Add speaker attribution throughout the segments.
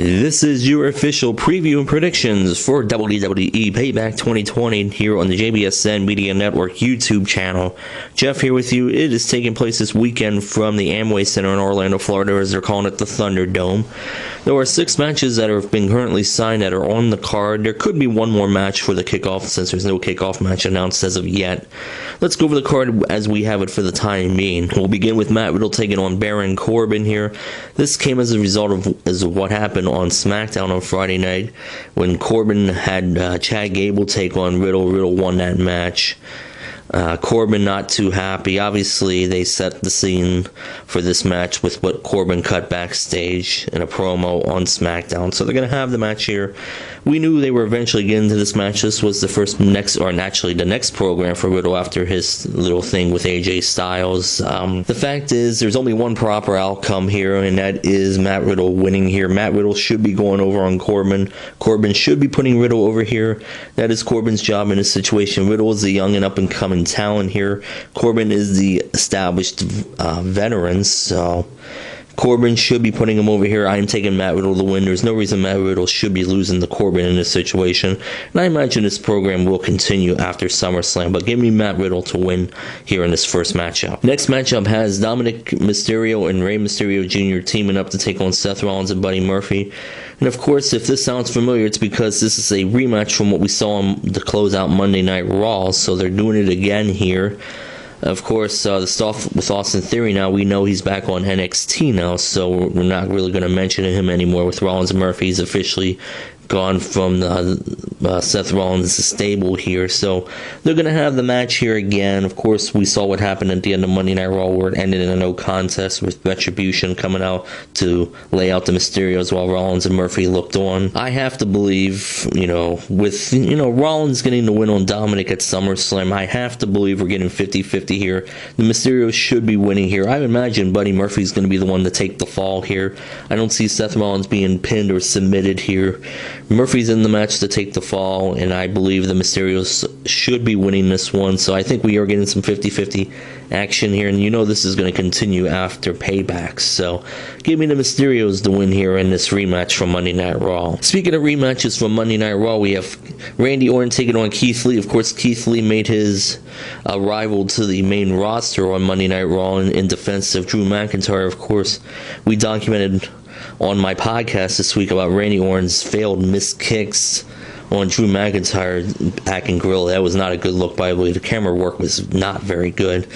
Speaker 1: This is your official preview and predictions for WWE Payback 2020 here on the JBSN Media Network YouTube channel. Jeff here with you. It is taking place this weekend from the Amway Center in Orlando, Florida, as they're calling it the Thunderdome. There are 6 matches that have been currently signed that are on the card. There could be one more match for the kickoff since there's no kickoff match announced as of yet. Let's go over the card as we have it for the time being. We'll begin with Matt Riddle taking on Baron Corbin here. This came as a result of what happened on SmackDown on Friday night when Corbin had Chad Gable take on Riddle. Riddle won that match. Corbin not too happy. Obviously, they set the scene for this match with what Corbin cut backstage in a promo on SmackDown. So they're going to have the match here. We knew they were eventually getting to this match. This was the next program for Riddle after his little thing with AJ Styles. The fact is, there's only one proper outcome here, and that is Matt Riddle winning here. Matt Riddle should be going over on Corbin. Corbin should be putting Riddle over here. That is Corbin's job in this situation. Riddle is the young and up-and-coming talent here. Corbin is the established veteran, so Corbin should be putting him over here. I am taking Matt Riddle to win. There's no reason Matt Riddle should be losing to Corbin in this situation. And I imagine this program will continue after SummerSlam. But give me Matt Riddle to win here in this first matchup. Next matchup has Dominik, Mysterio, and Rey Mysterio Jr. teaming up to take on Seth Rollins and Buddy Murphy. And of course, if this sounds familiar, it's because this is a rematch from what we saw on the closeout Monday Night Raw. So they're doing it again here. Of course, the stuff with Austin Theory now, we know he's back on NXT now, so we're not really going to mention him anymore with Rollins and Murphy. He's officially gone from the Seth Rollins' stable here, so they're going to have the match here again. Of course, we saw what happened at the end of Monday Night Raw where it ended in a no contest with Retribution coming out to lay out the Mysterios while Rollins and Murphy looked on. I have to believe, with Rollins getting the win on Dominik at SummerSlam, I have to believe we're getting 50-50 here. The Mysterios should be winning here. I imagine Buddy Murphy's going to be the one to take the fall here. I don't see Seth Rollins being pinned or submitted here. Murphy's in the match to take the fall, and I believe the Mysterios should be winning this one. So I think we are getting some 50-50 action here, and this is going to continue after Payback. So give me the Mysterios to win here in this rematch from Monday Night Raw. Speaking of rematches from Monday Night Raw, we have Randy Orton taking on Keith Lee. Of course, Keith Lee made his arrival to the main roster on Monday Night Raw in defense of Drew McIntyre. Of course, we documented on my podcast this week about Randy Orton's failed missed kicks on Drew McIntyre back in Grill. That was not a good look, by the way. The camera work was not very good.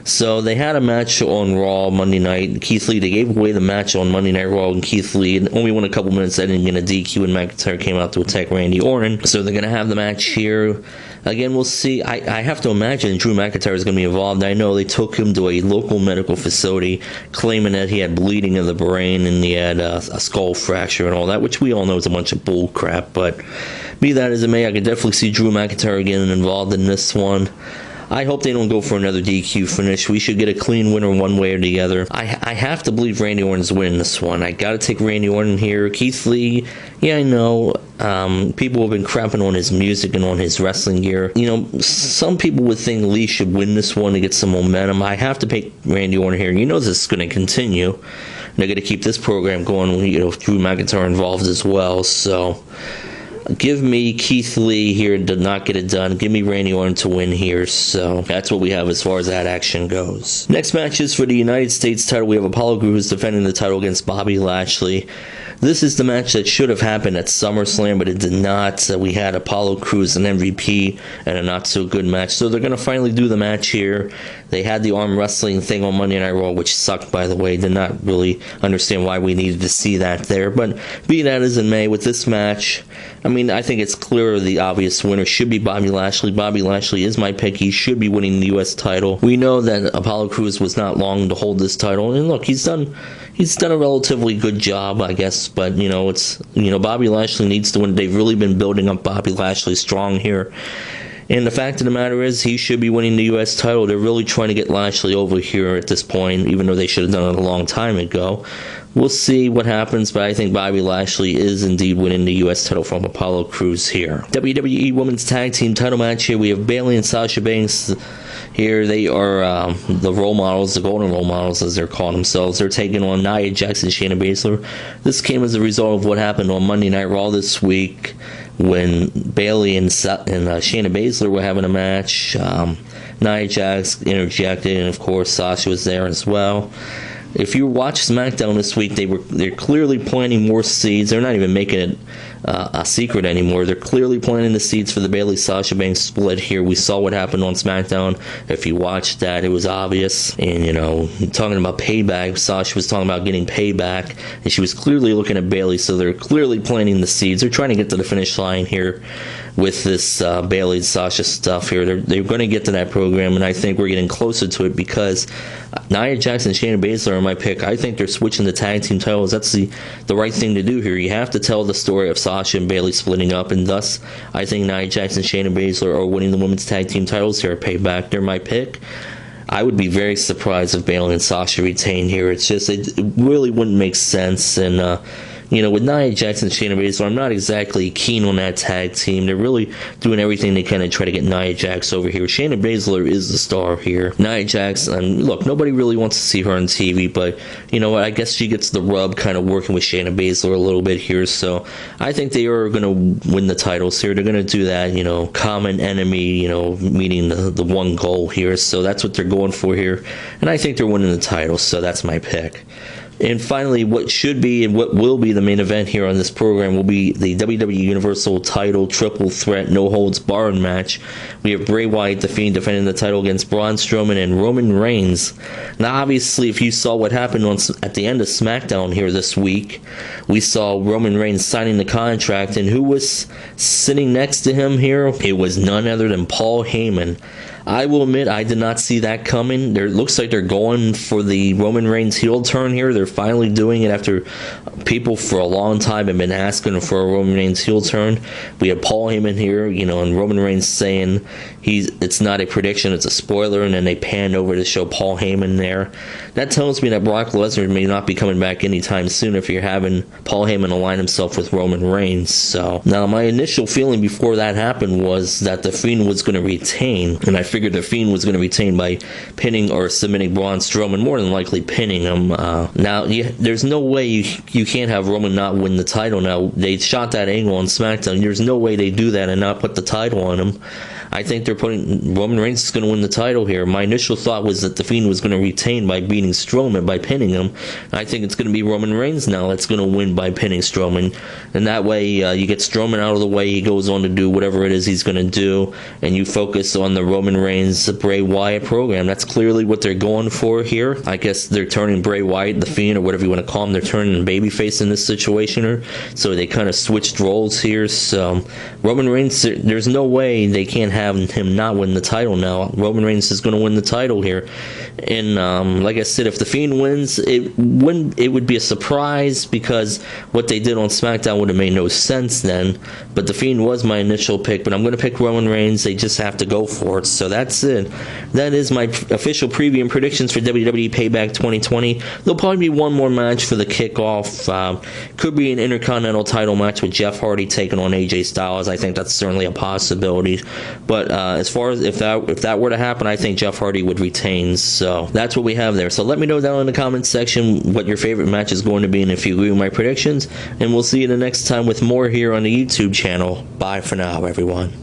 Speaker 1: So they had a match on Raw Monday night. Keith Lee, they gave away the match on Monday Night Raw, and Keith Lee only won a couple minutes. They didn't get a DQ, and McIntyre came out to attack Randy Orton. So they're going to have the match here. Again, we'll see. I have to imagine Drew McIntyre is going to be involved. I know they took him to a local medical facility, claiming that he had bleeding of the brain and he had a skull fracture and all that, which we all know is a bunch of bull crap. But be that as it may, I can definitely see Drew McIntyre getting involved in this one. I hope they don't go for another DQ finish. We should get a clean winner one way or the other. I have to believe Randy Orton's winning this one. I got to take Randy Orton here. Keith Lee, yeah, I know. People have been crapping on his music and on his wrestling gear. Some people would think Lee should win this one to get some momentum. I have to pick Randy Orton here. This is going to continue. They're going to keep this program going, Drew McIntyre involved as well. So give me Keith Lee here to not get it done. Give me Randy Orton to win here. So that's what we have as far as that action goes. Next match is for the United States title. We have Apollo Crews defending the title against Bobby Lashley. This is the match that should have happened at SummerSlam, but it did not. We had Apollo Crews, an MVP, and a not-so-good match. So they're going to finally do the match here. They had the arm wrestling thing on Monday Night Raw, which sucked, by the way. Did not really understand why we needed to see that there. But be that as it may, with this match, I think it's clear the obvious winner should be Bobby Lashley. Bobby Lashley is my pick. He should be winning the U.S. title. We know that Apollo Crews was not long to hold this title. And look, he's done a relatively good job, I guess. But, Bobby Lashley needs to win. They've really been building up Bobby Lashley strong here. And the fact of the matter is, he should be winning the U.S. title. They're really trying to get Lashley over here at this point, even though they should have done it a long time ago. We'll see what happens, but I think Bobby Lashley is indeed winning the U.S. title from Apollo Crews here. WWE Women's Tag Team title match here. We have Bayley and Sasha Banks here. They are the role models, the golden role models as they're calling themselves. They're taking on Nia Jax and Shayna Baszler. This came as a result of what happened on Monday Night Raw this week when Bayley and Shayna Baszler were having a match. Nia Jax interjected, and of course Sasha was there as well. If you watch SmackDown this week, they're clearly planting more seeds. They're not even making it a secret anymore. They're clearly planting the seeds for the Bayley-Sasha Banks split here. We saw what happened on SmackDown. If you watched that, it was obvious. And, you know, talking about payback, Sasha was talking about getting payback, and she was clearly looking at Bayley, so they're clearly planting the seeds. They're trying to get to the finish line here with this Bayley-Sasha stuff here. They're going to get to that program, and I think we're getting closer to it because Nia Jax and Shayna Baszler are my pick. I think they're switching the tag team titles. That's the right thing to do here. You have to tell the story of Sasha and Bayley splitting up, and thus I think Nia Jax and Shayna Baszler are winning the women's tag team titles here at Payback. They're my pick. I would be very surprised if Bayley and Sasha retain here. It's just, it really wouldn't make sense, and you know, with Nia Jax and Shayna Baszler, I'm not exactly keen on that tag team. They're really doing everything they can to try to get Nia Jax over here. Shayna Baszler is the star here. Nia Jax, and look, nobody really wants to see her on TV, but you know what? I guess she gets the rub kind of working with Shayna Baszler a little bit here. So I think they are going to win the titles here. They're going to do that, you know, common enemy, you know, meeting the one goal here. So that's what they're going for here. And I think they're winning the titles, so that's my pick. And finally, what should be and what will be the main event here on this program will be the WWE Universal title triple threat no holds barred match. We have Bray Wyatt, the Fiend, defending the title against Braun Strowman and Roman Reigns. Now, obviously, if you saw what happened at the end of SmackDown here this week, we saw Roman Reigns signing the contract, and who was sitting next to him here? It was none other than Paul Heyman. I will admit I did not see that coming. It looks like they're going for the Roman Reigns heel turn here. They're finally doing it after people for a long time have been asking for a Roman Reigns heel turn. We have Paul Heyman here, you know, and Roman Reigns saying it's not a prediction, it's a spoiler, and then they panned over to show Paul Heyman there. That tells me that Brock Lesnar may not be coming back anytime soon if you're having Paul Heyman align himself with Roman Reigns. So now my initial feeling before that happened was that the Fiend was going to retain, and I figured the Fiend was going to retain by pinning or submitting Braun Strowman, more than likely pinning him. Now, there's no way you can't have Roman not win the title. Now, they shot that angle on SmackDown. There's no way they do that and not put the title on him. I think they're putting Roman Reigns is going to win the title here. My initial thought was that the Fiend was going to retain by beating Strowman, by pinning him. I think it's going to be Roman Reigns now that's going to win by pinning Strowman, and that way you get Strowman out of the way. He goes on to do whatever it is he's going to do, and you focus on the Roman Reigns Bray Wyatt program. That's clearly what they're going for here. I guess they're turning Bray Wyatt, the Fiend, or whatever you want to call him, they're turning babyface in this situation, or so they kind of switched roles here. So Roman Reigns, there's no way they can't have him not win the title now. Roman Reigns is going to win the title here, and like I said, if the Fiend wins, it would be a surprise because what they did on SmackDown would have made no sense then. But the Fiend was my initial pick, but I'm going to pick Roman Reigns. They just have to go for it. So that's it. That is my official preview and predictions for WWE Payback 2020. There'll probably be one more match for the kickoff. Could be an Intercontinental title match with Jeff Hardy taking on AJ Styles. I think that's certainly a possibility. But as far as if that were to happen, I think Jeff Hardy would retain. So that's what we have there. So let me know down in the comments section what your favorite match is going to be and if you agree with my predictions. And we'll see you the next time with more here on the YouTube channel. Bye for now, everyone.